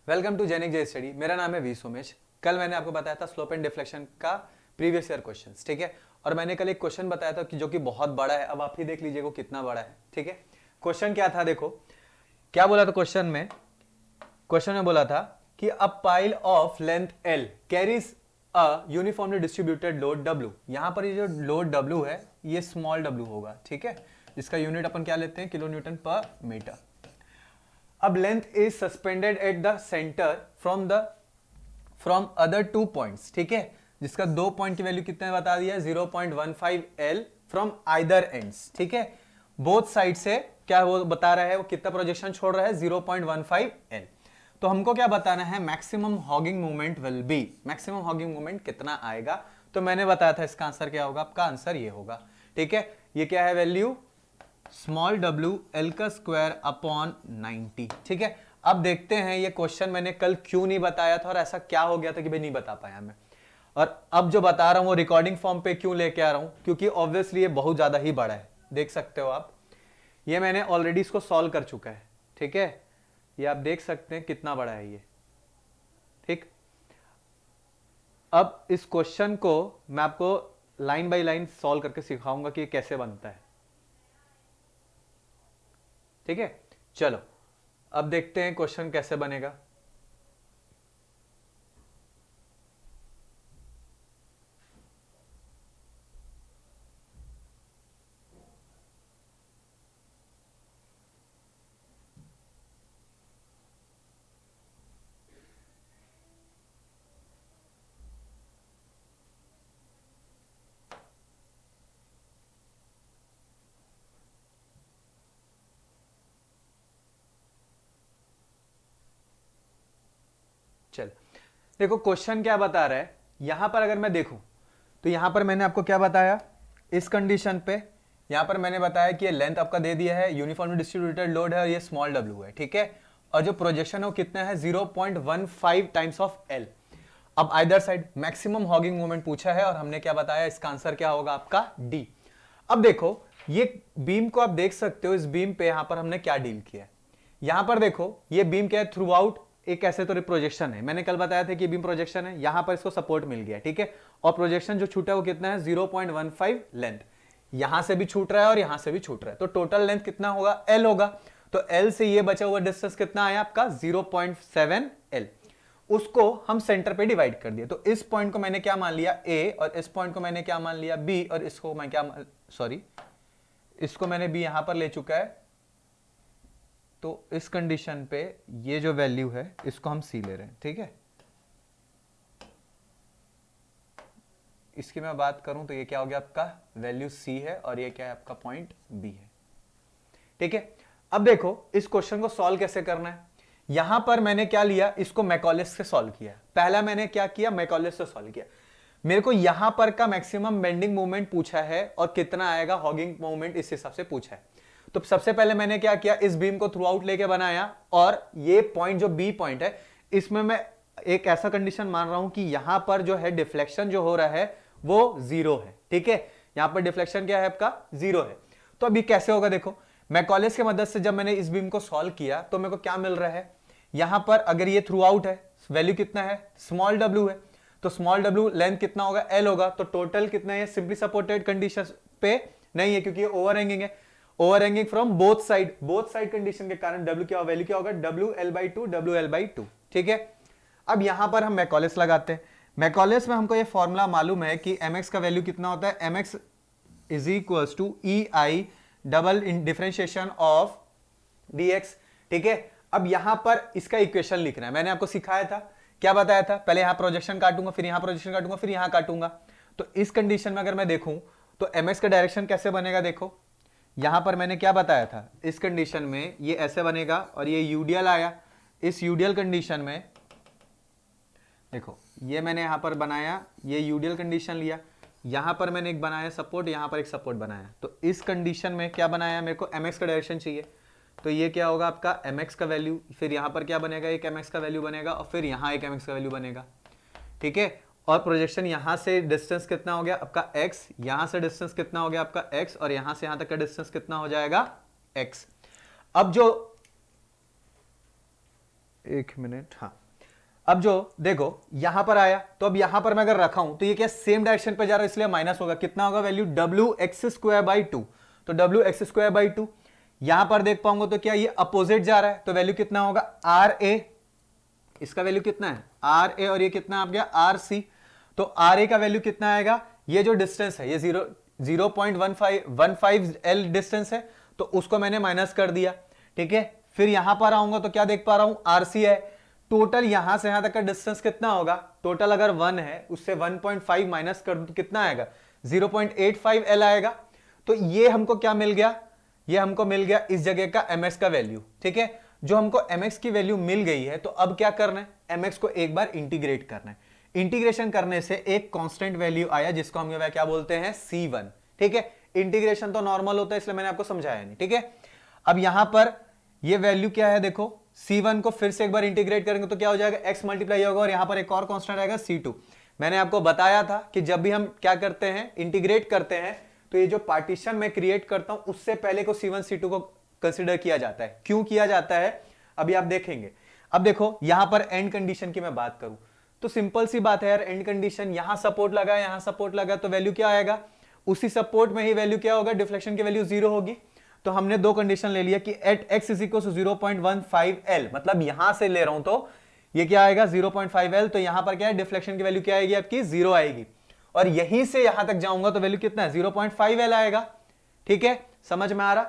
Welcome to जेनिक जे study. मेरा नाम है वी सोमेश। कल मैंने आपको बताया था स्लोप एंड डिफ्लेक्शन का प्रीवियस ईयर क्वेश्चंस, ठीक है। और मैंने कल एक क्वेश्चन बताया था कि जो कि बहुत बड़ा है। अब आप ही देख लीजिए वो कितना बड़ा है, ठीक है। क्वेश्चन क्या था, देखो क्या बोला था क्वेश्चन में बोला था कि a pile of length L carries a uniformly distributed load W। यहां पर ये जो लोड W है ये स्मॉल w होगा, ठीक है, जिसका यूनिट अपन क्या लेते हैं, किलो न्यूटन पर मीटर। अब length is suspended at the centre from other 2 points, ठीक है, जिसका 2 पॉइंट की वैल्यू कितने बता दिया, 0.15 L फ्रॉम आइदर एंड्स, ठीक है। बोथ साइड से क्या वो बता रहा है, वो कितना प्रोजेक्शन छोड़ रहा है, 0.15 L। तो हमको क्या बताना है, maximum hugging movement will be, maximum hugging movement कितना आएगा। तो मैंने बताया था इसका आंसर क्या होगा, आपका आंसर ये होगा, ठीक है। ये क्या है वैल्यू, स्मॉल w L का स्क्वायर अपॉन 90, ठीक है। अब देखते हैं ये क्वेश्चन मैंने कल क्यों नहीं बताया था और ऐसा क्या हो गया था कि भाई नहीं बता पाया मैं। और अब जो बता रहा हूं वो रिकॉर्डिंग फॉर्म पे क्यों लेके आ रहा हूं, क्योंकि ऑब्वियसली ये बहुत ज्यादा ही बड़ा है। देख सकते हो आप, ये मैंने ऑलरेडी इसको सॉल्व कर चुका है, ठीक है। ये आप देख सकते हैं कितना बड़ा है ये, ठीक। अब इस क्वेश्चन को मैं आपको लाइन बाय लाइन सॉल्व करके सिखाऊंगा कि ये कैसे बनता है, ठीक है। चलो अब देखते हैं क्वेश्चन कैसे बनेगा। चल देखो क्वेश्चन क्या बता रहा है, यहां पर अगर मैं देखूं तो यहां पर मैंने आपको क्या बताया, इस कंडीशन पे यहां पर मैंने बताया कि ये लेंथ आपका दे दिया है, यूनिफॉर्मली डिस्ट्रीब्यूटेड लोड है और ये स्मॉल w है, ठीक है। और जो प्रोजेक्शन है वो कितना है, 0.15 टाइम्स ऑफ L। अब either side maximum hogging moment पूछा है और हमने क्या बताया, इसका आंसर क्या होगा आपका D। अब देखो ये बीम को आप देख सकते हो, इस बीम पे यहां पर हमने क्या डील किया है। यहां पर देखो ये बीम क्या है, थ्रू आउट एक ऐसे तो प्रोजेक्शन है, मैंने कल बताया था कि बीम प्रोजेक्शन है, यहां पर इसको सपोर्ट मिल गया, ठीक है। और प्रोजेक्शन जो छूटा है वो कितना है, 0.15 लेंथ। यहां से भी छूट रहा है और यहां से भी छूट रहा है, तो टोटल लेंथ कितना होगा, L होगा। तो L से ये बचा हुआ डिस्टेंस कितना आया आपका, 0.7 L। उसको हम सेंटर पे डिवाइड कर दिया, तो इस पॉइंट को मैंने क्या मान लिया A, और इस पॉइंट को मैंने क्या मान लिया B, और इसको मैं क्या, सॉरी इसको मैंने B यहां पर ले चुका है। तो इस कंडीशन पे ये जो वैल्यू है इसको हम C ले रहे हैं, ठीक है। इसकी मैं बात करूं तो ये क्या हो गया आपका, वैल्यू C है और ये क्या है आपका पॉइंट B है, ठीक है। अब देखो इस क्वेश्चन को सॉल्व कैसे करना है। यहां पर मैंने क्या लिया, इसको मैकॉलेस से सॉल्व किया। पहला मैंने क्या किया, मैकॉलेस से सॉल्व किया। मेरे को यहां पर का मैक्सिमम बेंडिंग मूवमेंट पूछा है और कितना आएगा हॉगिंग मूवमेंट, इस हिसाब से पूछा है। तो सबसे पहले मैंने क्या किया, इस बीम को थ्रू आउट लेके बनाया, और ये पॉइंट जो बी पॉइंट है इसमें मैं एक ऐसा कंडीशन मान रहा हूं कि यहां पर जो है डिफ्लेक्शन जो हो रहा है वो 0 है, ठीक है। यहां पर डिफ्लेक्शन क्या है आपका, 0 है। तो अभी कैसे होगा, देखो मैकॉलेस की मदद से जब मैंने इस बीम को सॉल्व किया तो मेरे को क्या मिल रहा है, यहां पर अगर ये थ्रू आउट है, वैल्यू कितना है, स्मॉल w है, तो स्मॉल w लेंथ कितना होगा, L होगा। तो टोटल कितना है, सिंपली सपोर्टेड कंडीशन पे नहीं है क्योंकि ये ओवरहैंगिंग है, overhanging from both side condition के कारण W क्या, वैल्यू क्या होगा, WL/2, ठीक है। अब यहां पर हम मैकॉलेस लगाते हैं। मैकॉलेस में हमको ये फॉर्मूला मालूम है कि mx का वैल्यू कितना होता है, mx is equal to EI double differentiation of dx, ठीक है। अब यहां पर इसका इक्वेशन लिखना है, मैंने आपको सिखाया था, क्या बताया था, पहले यहां प्रोजेक्शन काटूंगा, फिर यहां प्रोजेक्शन काटूंगा, फिर यहां काटूंगा। तो इस कंडीशन में अगर मैं देखूं तो mx का डायरेक्शन कैसे बनेगा, देखो यहां पर मैंने क्या बताया था, इस कंडीशन में ये ऐसे बनेगा और ये यूडियल आया। इस यूडियल कंडीशन में देखो ये मैंने यहां पर बनाया, ये यूडियल कंडीशन लिया, यहां पर मैंने एक बनाया सपोर्ट, यहां पर एक सपोर्ट बनाया। तो इस कंडीशन में क्या बनाया, मेरे को mx का डायरेक्शन चाहिए, तो ये क्या होगा आपका mx का वैल्यू, फिर यहां पर क्या बनेगा, एक mx का वैल्यू बनेगा और फिर यहां एक mx का वैल्यू बनेगा, ठीक है। और प्रोजेक्शन यहां से डिस्टेंस कितना हो गया आपका x, यहां से डिस्टेंस कितना हो गया आपका x, और यहां से यहां तक का डिस्टेंस कितना हो जाएगा x। अब जो एक मिनट, हाँ। अब जो देखो यहां पर आया, तो अब यहां पर मैं अगर रखा हूं तो ये क्या सेम डायरेक्शन पे जा रहा है, इसलिए माइनस होगा। कितना होगा वैल्यू, डब्ल्यू एक्स स्क्वायर बाई टू, तो डब्ल्यू एक्स स्क्वायर बाई टू। यहां पर देख पाऊंगा तो क्या ये अपोजिट जा रहा है, तो वैल्यू कितना होगा आर ए, इसका वैल्यू कितना है आर ए, और ये कितना आ गया आर सी। तो आर ए का वैल्यू कितना आएगा, ये जो डिस्टेंस है ये 0.15 एल डिस्टेंस है, तो उसको मैंने माइनस कर दिया। ठीक है, फिर यहां पर आऊंगा तो क्या देख पा रहा हूं आरसी है। टोटल यहां से यहां तक का डिस्टेंस कितना होगा, टोटल अगर 1 है उससे 1.5 माइनस कर दूं तो कितना आएगा 0.85 एल आएगा। तो ये हमको क्या मिल गया, ये हमको मिल गया इस जगह का mx का वैल्यू। ठीक है, जो हमको mx की वैल्यू मिल गई है, तो अब क्या करना है, mx को एक बार इंटीग्रेट करना है। इंटीग्रेशन करने से एक कांस्टेंट वैल्यू आया जिसको हम क्या बोलते हैं c1। ठीक है, इंटीग्रेशन तो नॉर्मल होता है इसलिए मैंने आपको समझाया नहीं। ठीक है, अब यहां पर ये वैल्यू क्या है, देखो c1 को फिर से एक बार इंटीग्रेट करेंगे तो क्या हो जाएगा x मल्टीप्लाई होगा, और यहां पर एक और कांस्टेंट आएगा c2। मैंने आपको बताया था कि जब भी हम क्या करते हैं इंटीग्रेट करते हैं, तो ये जो पार्टीशन मैं क्रिएट करता हूं उससे पहले को c1 c2 को कंसीडर किया जाता है। क्यों किया जाता है अभी आप देखेंगे। अब देखो यहां पर एंड कंडीशन की मैं बात करूं तो सिंपल सी बात है यार, एंड कंडीशन यहां सपोर्ट लगा, यहां सपोर्ट लगा, तो वैल्यू क्या आएगा, उसी सपोर्ट में ही वैल्यू क्या होगा, डिफ्लेक्शन की वैल्यू 0 होगी। तो हमने दो कंडीशन ले लिया कि at x is equal to 0.15 L, मतलब यहां से ले रहा हूं तो ये क्या आएगा 0.5 एल, तो यहां पर क्या है डिफ्लेक्शन की वैल्यू क्या आएगी आपकी 0 आएगी, और यहीं से यहां तक जाऊंगा तो वैल्यू कितना है 0.5 एल आएगा। ठीक है, समझ में आ रहा।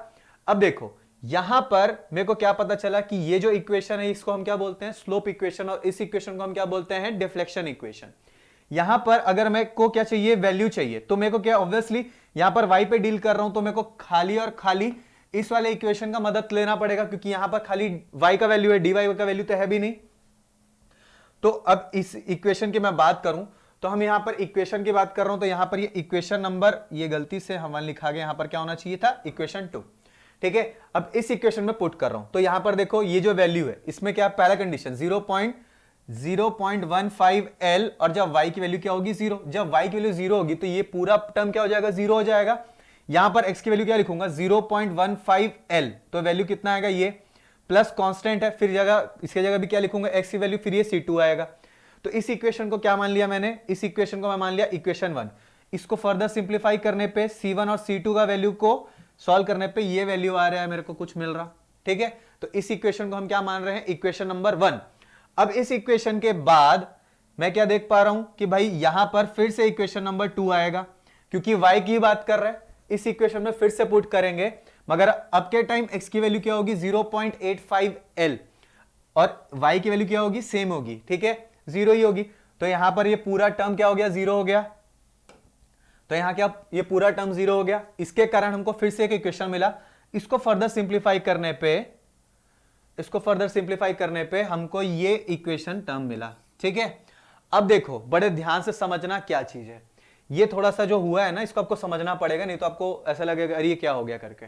अब देखो यहां पर मेरे को क्या पता चला कि ये जो इक्वेशन है इसको हम क्या बोलते हैं स्लोप इक्वेशन, और इस इक्वेशन को हम क्या बोलते हैं डिफ्लेक्शन इक्वेशन। यहां पर अगर मेरे को क्या चाहिए वैल्यू चाहिए, तो मेरे को क्या ऑब्वियसली यहां पर y पे डील कर रहा हूं तो मेरे को खाली और खाली इस वाले इक्वेशन का मदद लेना पड़ेगा, क्योंकि यहां पर खाली y का वैल्यू है, dy का वैल्यू तो है भी नहीं। तो अब इस इक्वेशन की मैं बात करूं तो हम यहां पर इक्वेशन की बात कर रहा हूं, तो यहां पर ये इक्वेशन नंबर, ये गलती से हमारे लिखा गया, यहां पर क्या होना चाहिए था इक्वेशन 2। ठीक है, अब इस इक्वेशन में पुट कर रहा हूं तो यहां पर देखो ये जो वैल्यू है इसमें क्या पहला कंडीशन 0.15 एल, और जब y की वैल्यू क्या होगी 0, जब y की वैल्यू 0 होगी तो ये पूरा टर्म क्या हो जाएगा 0 हो जाएगा। यहां पर x की वैल्यू क्या लिखूंगा 0.15 एल, तो वैल्यू कितना आएगा ये प्लस कांस्टेंट है, फिर जगह इसके जगह भी क्या लिखूंगा x की वैल्यू, फिर ये c2 आएगा। तो इस इक्वेशन को क्या मान लिया मैंने, इस इक्वेशन को मैं मान लिया इक्वेशन 1। इसको फर्दर सिंप्लीफाई करने पे c1 और c2 का वैल्यू को सॉल्व करने पे ये वैल्यू आ रहा है, मेरे को कुछ मिल रहा। ठीक है, तो इस इक्वेशन को हम क्या मान रहे हैं इक्वेशन नंबर 1। अब इस इक्वेशन के बाद मैं क्या देख पा रहा हूं कि भाई यहां पर फिर से इक्वेशन नंबर 2 आएगा, क्योंकि y की बात कर रहे हैं, इस इक्वेशन में फिर से पुट करेंगे, मगर अब के टाइम x की वैल्यू क्या होगी 0.85 एल, और y की वैल्यू क्या होगी सेम होगी। ठीक है, 0 ही होगी, तो यहां पर ये पूरा टर्म क्या हो गया 0 हो गया, तो यहां क्या ये पूरा टर्म 0 हो गया। इसके कारण हमको फिर से एक इक्वेशन मिला, इसको फर्दर सिंप्लीफाई करने पे हमको ये इक्वेशन टर्म मिला। ठीक है, अब देखो बड़े ध्यान से समझना क्या चीज है, ये थोड़ा सा जो हुआ है ना इसको आपको समझना पड़ेगा, नहीं तो आपको ऐसा लगेगा अरे ये क्या हो गया करके।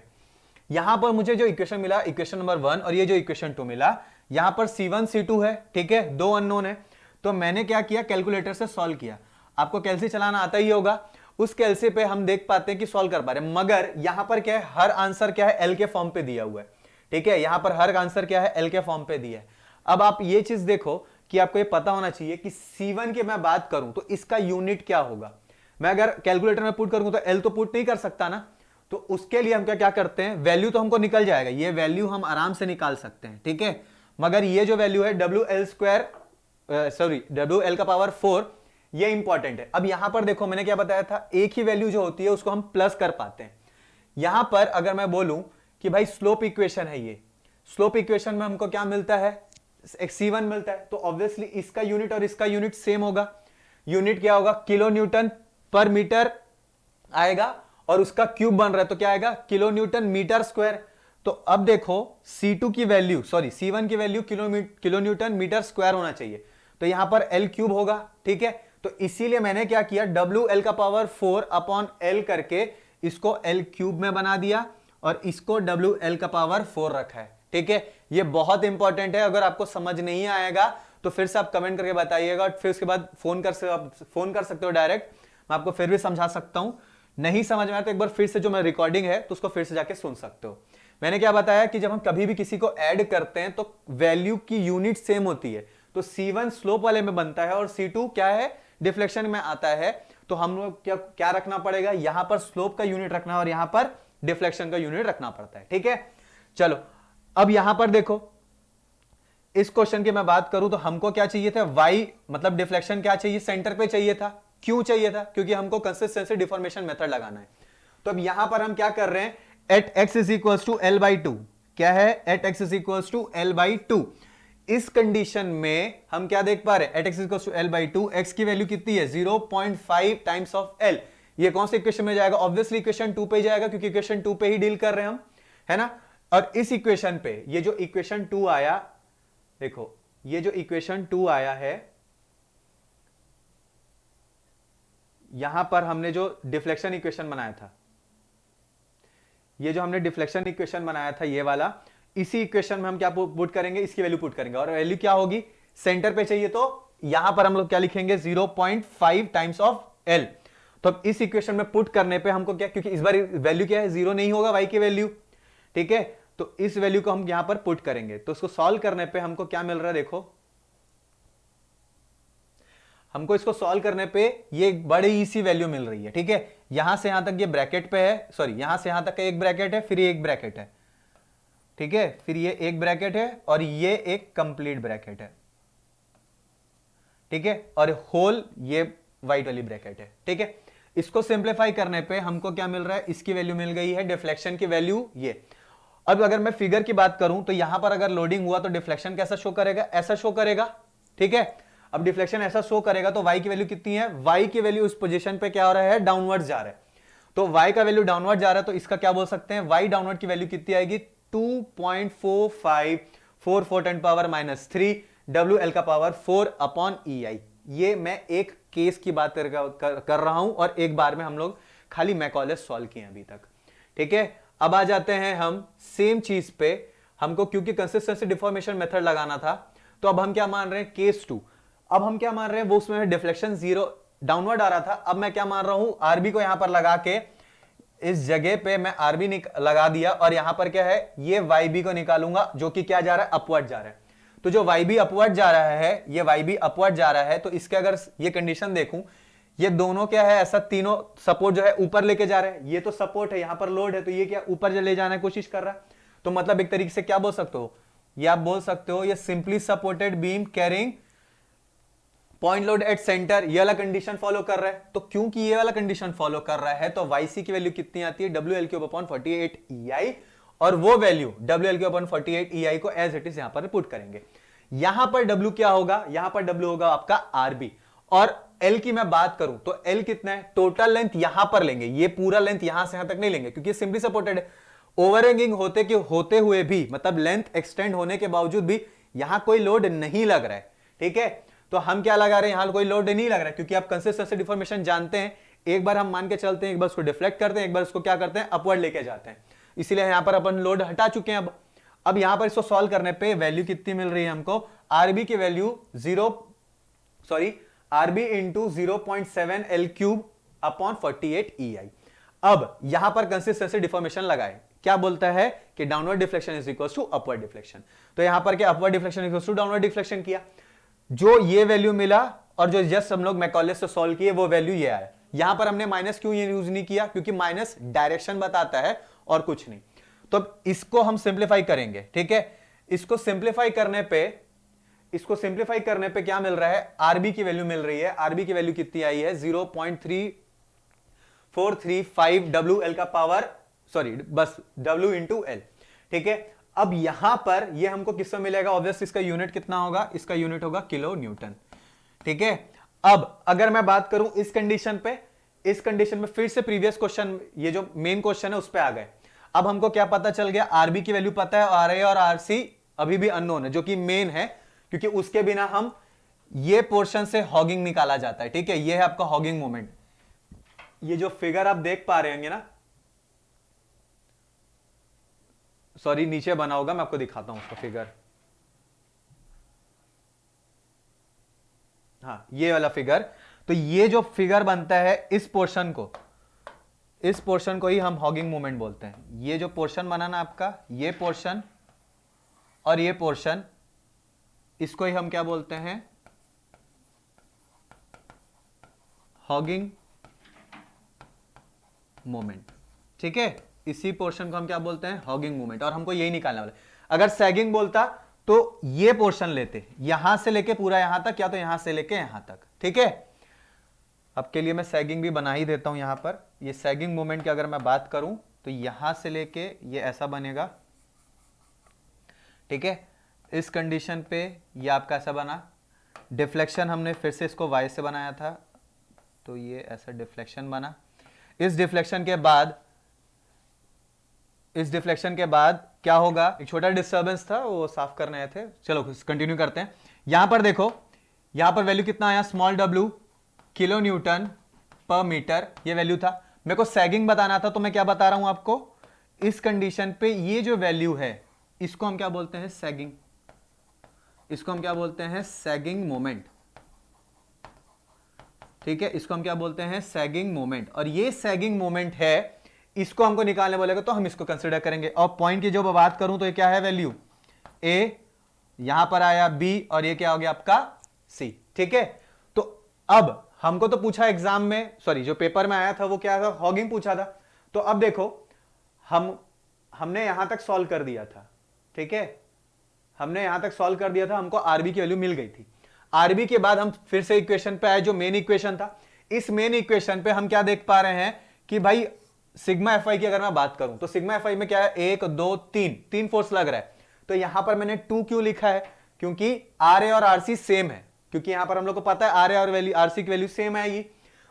यहां पर मुझे जो इक्वेशन मिला इक्वेशन नंबर 1, और ये जो इक्वेशन 2 मिला, यहां पर c1 c2 है। ठीक है, दो अननोन है, तो मैंने क्या किया कैलकुलेटर से सॉल्व किया। आपको कैलसी चलाना आता ही होगा, उस कैलसी पे हम देख पाते हैं कि सॉल्व कर पा रहे हैं, मगर यहां पर क्या है हर आंसर क्या है एल के फॉर्म पे दिया हुआ है। ठीक है, यहां पर हर आंसर क्या है एल के फॉर्म पे दिया है। अब आप ये चीज देखो कि आपको ये पता होना चाहिए कि c1 की मैं बात करूं तो इसका यूनिट क्या होगा। मैं अगर कैलकुलेटर में पुट करूंगा तो एल तो पुट नहीं कर सकता ना, तो उसके लिए हम क्या करते हैं, वैल्यू तो हमको निकल जाएगा, ये वैल्यू हम आराम से निकाल सकते हैं। ठीक है, मगर ये जो वैल्यू है WL का पावर 4, ये इंपॉर्टेंट है। अब यहां पर देखो मैंने क्या बताया था, एक ही वैल्यू जो होती है उसको हम प्लस कर पाते हैं। यहां पर अगर मैं बोलूं कि भाई स्लोप इक्वेशन है, ये स्लोप इक्वेशन में हमको क्या मिलता है c1 मिलता है, तो ऑब्वियसली इसका यूनिट और इसका यूनिट सेम होगा। यूनिट क्या होगा किलो न्यूटन पर मीटर आएगा, और उसका क्यूब बन रहा है तो क्या आएगा किलो न्यूटन मीटर स्क्वायर। तो अब देखो c1 की value kilo newton metre square होना चाहिए, तो यहां पर L क्यूब होगा। ठीक है, तो इसीलिए मैंने क्या किया WL का पावर 4 अपॉन L करके इसको L क्यूब में बना दिया, और इसको WL का पावर 4 रखा है। ठीक है, ये बहुत इंपॉर्टेंट है, अगर आपको समझ नहीं आएगा तो फिर से आप कमेंट करके बताइएगा, और फिर उसके बाद फोन कर सकते हो डायरेक्ट, मैं आपको फिर भी समझा सकता हूं। नहीं समझ में आया तो एक बार फिर से जो मैं रिकॉर्डिंग है तो उसको फिर से जाके सुन सकते हो। मैंने क्या बताया कि जब हम कभी भी किसी को ऐड करते हैं तो वैल्यू की यूनिट सेम होती है। तो C1 स्लोप वाले में बनता है और C2 क्या है, डिफ्लेक्शन में आता है। तो हम लोग क्या क्या रखना पड़ेगा, यहां पर स्लोप का यूनिट रखना और यहां पर डिफ्लेक्शन का यूनिट रखना पड़ता है। ठीक है, चलो अब यहां पर देखो, इस क्वेश्चन की मैं बात करूं तो हमको क्या चाहिए था, y मतलब डिफ्लेक्शन क्या चाहिए, सेंटर पे चाहिए था। क्यों चाहिए था, क्योंकि हमको कंसिस्टेंसी डिफॉर्मेशन मेथड लगाना है। तो अब यहां पर हम क्या कर रहे हैं, at x is equal to L by two, क्या है, at x is equal to L by two. इस कंडीशन में हम क्या देख पा रहे हैं, at x equal to L by two, x की वैल्यू कितनी है, 0.5 टाइम्स ऑफ l। ये कौन से इक्वेशन में जाएगा, ऑब्वियसली इक्वेशन 2 पे जाएगा, क्योंकि इक्वेशन 2 पे ही डील कर रहे हैं हम, है ना। और इस इक्वेशन पे ये जो इक्वेशन 2 आया, देखो ये जो इक्वेशन 2 आया है, यहां पर हमने जो डिफ्लेक्शन इक्वेशन बनाया था, ये जो हमने डिफ्लेक्शन इक्वेशन बनाया था ये वाला, इसी इक्वेशन में हम क्या पुट करेंगे, इसकी वैल्यू पुट करेंगे। और वैल्यू क्या होगी, सेंटर पे चाहिए तो यहां पर हम लोग क्या लिखेंगे, 0.5 टाइम्स ऑफ l। तो अब इस इक्वेशन में पुट करने पे हमको क्या, क्योंकि इस बार वैल्यू क्या है, 0 नहीं होगा y की वैल्यू, ठीक है। तो इस वैल्यू को हम यहां पर पुट करेंगे, तो इसको सॉल्व करने पे हमको क्या मिल रहा है, देखो हमको इसको सॉल्व करने पे ये बड़ी सी वैल्यू मिल रही है। ठीक है, यहां से यहां तक ये ब्रैकेट पे है, सॉरी यहां से यहां तक का एक ब्रैकेट है, फिर ये एक ब्रैकेट है, ठीक है, फिर ये एक ब्रैकेट है और ये एक कंप्लीट ब्रैकेट है, ठीक है, और होल ये व्हाइट वाली ब्रैकेट है। ठीक है, इसको सिंप्लीफाई करने पे हमको क्या मिल रहा है, इसकी वैल्यू मिल गई है, डिफ्लेक्शन की वैल्यू ये। अब अगर मैं फिगर की बात करूं तो यहां पर अगर लोडिंग हुआ तो डिफ्लेक्शन कैसा शो करेगा, ऐसा शो करेगा। ठीक है, अब डिफ्लेक्शन ऐसा शो करेगा तो y की वैल्यू कितनी है, y की वैल्यू उस पोजीशन पे क्या हो रहा है, डाउनवर्ड जा रहा है। तो y का वैल्यू डाउनवर्ड जा रहा है, तो इसका क्या बोल सकते हैं, y डाउनवर्ड की वैल्यू कितनी आएगी, 2.4544 10 पावर माइनस 3 WL का पावर 4 अपॉन EI। ये मैं एक केस की बात कर रहा हूं और एक बार में हम लोग खाली मैकॉलेस सॉल्व किए अभी तक। ठीक है, अब आ जाते हैं हम सेम चीज पे, हमको क्योंकि कंसिस्टेंसी डिफॉर्मेशन मेथड लगाना था, तो अब हम क्या मान रहे हैं, केस 2। अब हम क्या मान रहे हैं, वो उसमें डिफ्लेक्शन 0 डाउनवर्ड आ रहा था, अब मैं क्या मान रहा हूं, आरबी को यहां पर लगा के इस जगह पे मैं आरबी लगा दिया और यहां पर क्या है, ये वाईबी को निकालूंगा जो कि क्या जा रहा है, अपवर्ड जा रहा है। तो जो वाईबी अपवर्ड जा रहा है, ये वाईबी अपवर्ड जा रहा है, तो इसके अगर ये कंडीशन देखूं, ये दोनों क्या है, ऐसा तीनों सपोर्ट जो है ऊपर लेके जा रहे हैं, ये तो सपोर्ट है, यहां पर लोड है, तो ये क्या ऊपर ले जाने की कोशिश कर रहा है। तो मतलब एक तरीके से क्या बोल सकते हो, ये आप बोल सकते हो ये simply supported beam carrying point load at centre, ये वाला कंडीशन फॉलो कर रहा है। तो क्योंकि ये वाला कंडीशन फॉलो कर रहा है तो YC की वैल्यू कितनी आती है, WL3/48 EI, और वो वैल्यू WL3/48 EI को एज इट इज यहां पर पुट करेंगे। यहां पर W क्या होगा, यहां पर W होगा आपका RB। और L की मैं बात करूं तो L कितना है, टोटल लेंथ यहां पर लेंगे, ये पूरा लेंथ यहां से यहां तक नहीं लेंगे क्योंकि सिंपली सपोर्टेड है। ओवरहैंगिंग होते हुए भी, मतलब लेंथ एक्सटेंड होने के बावजूद भी यहां कोई लोड नहीं लग रहा है। ठीक है, तो हम क्या लगा रहे हैं, यहां कोई लोड नहीं लग रहा है क्योंकि आप कंसिस्टेंसी डिफॉर्मेशन जानते हैं, एक बार हम मान के चलते हैं, एक बार उसको डिफ्लेक्ट करते हैं, एक बार उसको क्या करते हैं, अपवर्ड लेके जाते हैं। इसीलिए यहां पर अपन लोड हटा चुके हैं। अब यहां पर इसको सॉल्व करने पे वैल्यू कितनी मिल रही है हमको, आरबी की value RB into 0.7 L³ upon 48 EI। अब यहां पर कंसिस्टेंसी डिफॉर्मेशन लगाए, क्या बोलता है कि downward deflection is equal to upward deflection. तो यहां पर क्या, upward deflection equal to downward deflection किया, जो ये वैल्यू मिला और जो जस्ट हम लोग मैकॉलेस से सॉल्व किए वो वैल्यू ये आया। यहां पर हमने माइनस क्यों ये यूज नहीं किया, क्योंकि माइनस डायरेक्शन बताता है और कुछ नहीं। तो अब इसको हम सिंप्लीफाई करेंगे। ठीक है, इसको सिंप्लीफाई करने पे क्या मिल रहा है, आरबी की वैल्यू मिल रही है। आरबी की वैल्यू कितनी आई है, 0.3435 WL का पावर, सॉरी बस W इंटू L। ठीक है, अब यहां पर ये हमको किससे मिलेगा, ऑब्वियसली इसका यूनिट कितना होगा, इसका यूनिट होगा किलो न्यूटन। ठीक है, अब अगर मैं बात करूं इस कंडीशन में फिर से प्रीवियस क्वेश्चन, ये जो मेन क्वेश्चन है उस पे आ गए। अब हमको क्या पता चल गया, आरबी की वैल्यू पता है, RA और RC अभी भी अननोन है, जो कि मेन है, क्योंकि उसके बिना हम ये पोर्शन से हॉगिंग निकाला जाता है। ठीक है, ये है आपका हॉगिंग मोमेंट। ये जो फिगर आप देख पा रहे होंगे ना, सॉरी नीचे बना होगा, मैं आपको दिखाता हूं उसका फिगर। हाँ, ये वाला फिगर, तो ये जो फिगर बनता है इस पोर्शन को, इस पोर्शन को ही हम हॉगिंग मोमेंट बोलते हैं। ये जो पोर्शन बना ना आपका, ये पोर्शन और ये पोर्शन, इसको ही हम क्या बोलते हैं, हॉगिंग मोमेंट। ठीक है, इसी पोर्शन को हम क्या बोलते हैं, हॉगिंग मोमेंट। और हमको यही निकालने वाले। अगर सैगिंग बोलता तो ये पोर्शन लेते, यहां से लेके पूरा यहां तक, या तो यहां से लेके यहां तक। ठीक है, अब के लिए मैं सैगिंग भी बना ही देता हूं यहां पर। ये सैगिंग मोमेंट की अगर मैं बात करूं तो यहां से लेके ये ऐसा बनेगा। ठीक है, इस कंडीशन पे ये आपका ऐसा बना। डिफ्लेक्शन हमने फिर से इसको y से बनाया था, तो ये ऐसा डिफ्लेक्शन बना। इस डिफ्लेक्शन के बाद क्या होगा, एक छोटा डिस्टर्बेंस था, वो साफ करने आए थे। चलो कंटिन्यू करते हैं। यहां पर देखो, यहां पर वैल्यू कितना आया, स्मॉल w किलो न्यूटन पर मीटर, ये वैल्यू था। मेरे को सैगिंग बताना था, तो मैं क्या बता रहा हूं आपको, इस कंडीशन पे ये जो वैल्यू है इसको हम क्या बोलते हैं, सैगिंग। इसको हम क्या बोलते हैं, सैगिंग मोमेंट। ठीक है, इसको हम क्या बोलते हैं, सैगिंग मोमेंट। और ये सैगिंग मोमेंट है, इसको हमको निकालने बोलेगा तो हम इसको कंसीडर करेंगे। और पॉइंट की जो मैं बात करूं तो ये क्या है, वैल्यू ए, यहां पर आया बी, और ये क्या हो गया आपका सी। ठीक है, तो अब हमको तो पूछा एग्जाम में, सॉरी जो पेपर में आया था वो क्या था, हॉगिंग पूछा था। तो अब देखो, हमने यहां तक सॉल्व कर दिया था। ठीक है, हमने यहां तक सॉल्व कर दिया था, हमको आरबी की वैल्यू मिल गई थी। आरबी के बाद हम फिर से इक्वेशन पे आए, जो मेन इक्वेशन था। इस मेन इक्वेशन पे हम क्या देख पा रहे हैं कि भाई सिग्मा एफ आई की अगर मैं बात करूं तो सिग्मा एफ आई में क्या है, 1 2 3 फोर्स लग रहा है। तो यहां पर मैंने 2 क्यों लिखा है, क्योंकि आर ए और आरसी सेम है, क्योंकि यहां पर हम लोग को पता है आर ए और आरसी की वैल्यू सेम आएगी।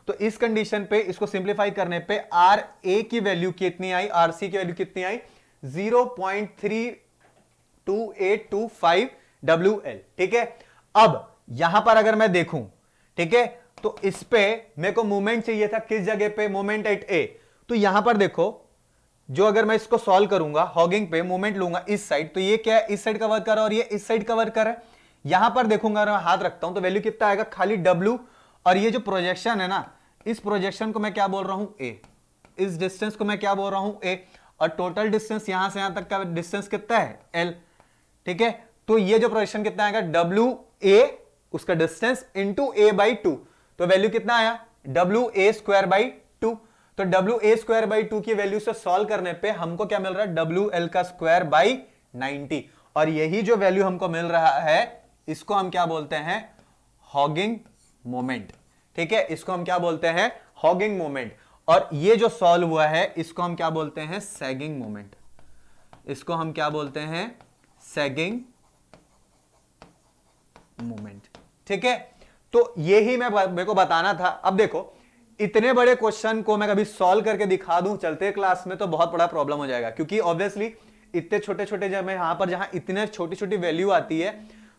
तो इस कंडीशन पे इसको सिंप्लीफाई करने पे आर ए की वैल्यू कितनी आई, आरसी की वैल्यू कितनी आई, 0.32825 WL। ठीक है, अब यहां पर अगर मैं देखूं, ठीक है, तो इस पे मेरे को मोमेंट चाहिए था, किस जगह पे, मोमेंट एट ए। तो यहां पर देखो, जो अगर मैं इसको सॉल्व करूंगा हॉगिंग पे, मोमेंट लूंगा इस साइड, तो ये क्या है, इस साइड कवर कर रहा है और ये इस साइड कवर कर रहा है। यहां पर देखूंगा, अगर मैं हाथ रखता हूं तो वैल्यू कितना आएगा, खाली W, और ये जो प्रोजेक्शन है ना, इस प्रोजेक्शन को मैं क्या बोल रहा हूं, A। इस डिस्टेंस को मैं क्या बोल रहा हूं, A। और टोटल डिस्टेंस यहां से यहां तक का डिस्टेंस कितना है, L। ठीक है, तो ये जो प्रोजेक्शन कितना आएगा, WA, उसका डिस्टेंस इंटू A/2। तो वैल्यू कितना आया, WA²/2। तो WA²/2 की वैल्यू से सॉल्व करने पे हमको क्या मिल रहा है, WL²/90। और यही जो वैल्यू हमको मिल रहा है, इसको हम क्या बोलते हैं, हॉगिंग मोमेंट। ठीक है, इसको हम क्या बोलते हैं, हॉगिंग मोमेंट। और ये जो सॉल्व हुआ है, इसको हम क्या बोलते हैं, सैगिंग मोमेंट। इसको हम क्या बोलते हैं, सैगिंग मोमेंट। ठीक है, तो यही मेरे को बताना था। अब देखो, इतने बड़े क्वेश्चन को मैं कभी सॉल्व करके दिखा दूं चलते क्लास में तो बहुत बड़ा प्रॉब्लम हो जाएगा, क्योंकि ऑब्वियसली इतने छोटे छोटे, जब मैं यहां पर जहां इतने छोटी छोटी वैल्यू आती है,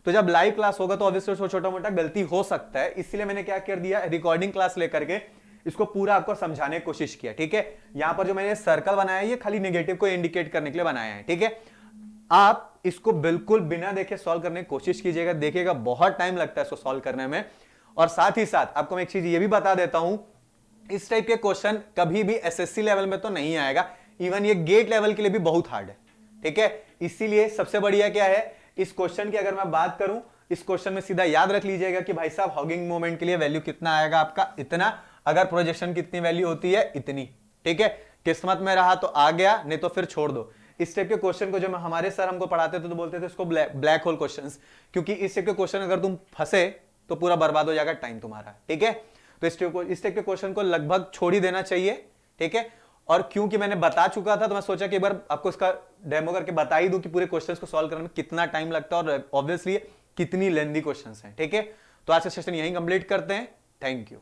तो जब लाइव क्लास होगा तो ऑब्वियसली छोटा मोटा गलती हो सकता है। इसलिए मैंने क्या कर दिया, रिकॉर्डिंग क्लास लेकर के इसको पूरा आपको समझाने की कोशिश किया। ठीक है, यहां पर जो मैंने सर्कल बनाया है, ये खाली नेगेटिव को इंडिकेट करने के लिए बनाया है। ठीक है, आप इसको बिल्कुल बिना देखे सॉल्व करने की कोशिश कीजिएगा, देखिएगा बहुत टाइम लगता है इसको सॉल्व करने में। और साथ ही साथ आपको मैं एक चीज ये भी बता देता हूं, इस टाइप के क्वेश्चन कभी भी एसएससी लेवल में तो नहीं आएगा, इवन ये गेट लेवल के लिए भी बहुत हार्ड है। ठीक है, इसीलिए सबसे बढ़िया क्या है, इस क्वेश्चन की अगर मैं बात करूं, इस क्वेश्चन में सीधा याद रख लीजिएगा कि भाई साहब हॉगिंग मोमेंट के लिए वैल्यू कितना आएगा आपका, इतना। अगर प्रोजेक्शन कितनी वैल्यू होती है, इतनी। ठीक है, किस्मत में रहा तो आ गया, नहीं तो फिर छोड़ दो। इस टाइप के क्वेश्चन को जब हमारे सर हमको पढ़ाते थे तो बोलते थे इसको ब्लैक होल क्वेश्चंस, क्योंकि इस टाइप के क्वेश्चन अगर तुम फंसे तो पूरा बर्बाद हो जाएगा टाइम तुम्हारा। ठीक है, तो इस टाइप के क्वेश्चन को लगभग छोड़ ही देना चाहिए। ठीक है, और क्योंकि मैंने बता चुका था तो मैं सोचा कि एक बार आपको इसका डेमो करके बता ही दूं कि पूरे क्वेश्चंस को सॉल्व करने में कितना टाइम लगता है और ऑब्वियसली कितनी लेंथी क्वेश्चंस हैं। ठीक है, तो आज का सेशन यहीं कंप्लीट करते हैं। Thank you.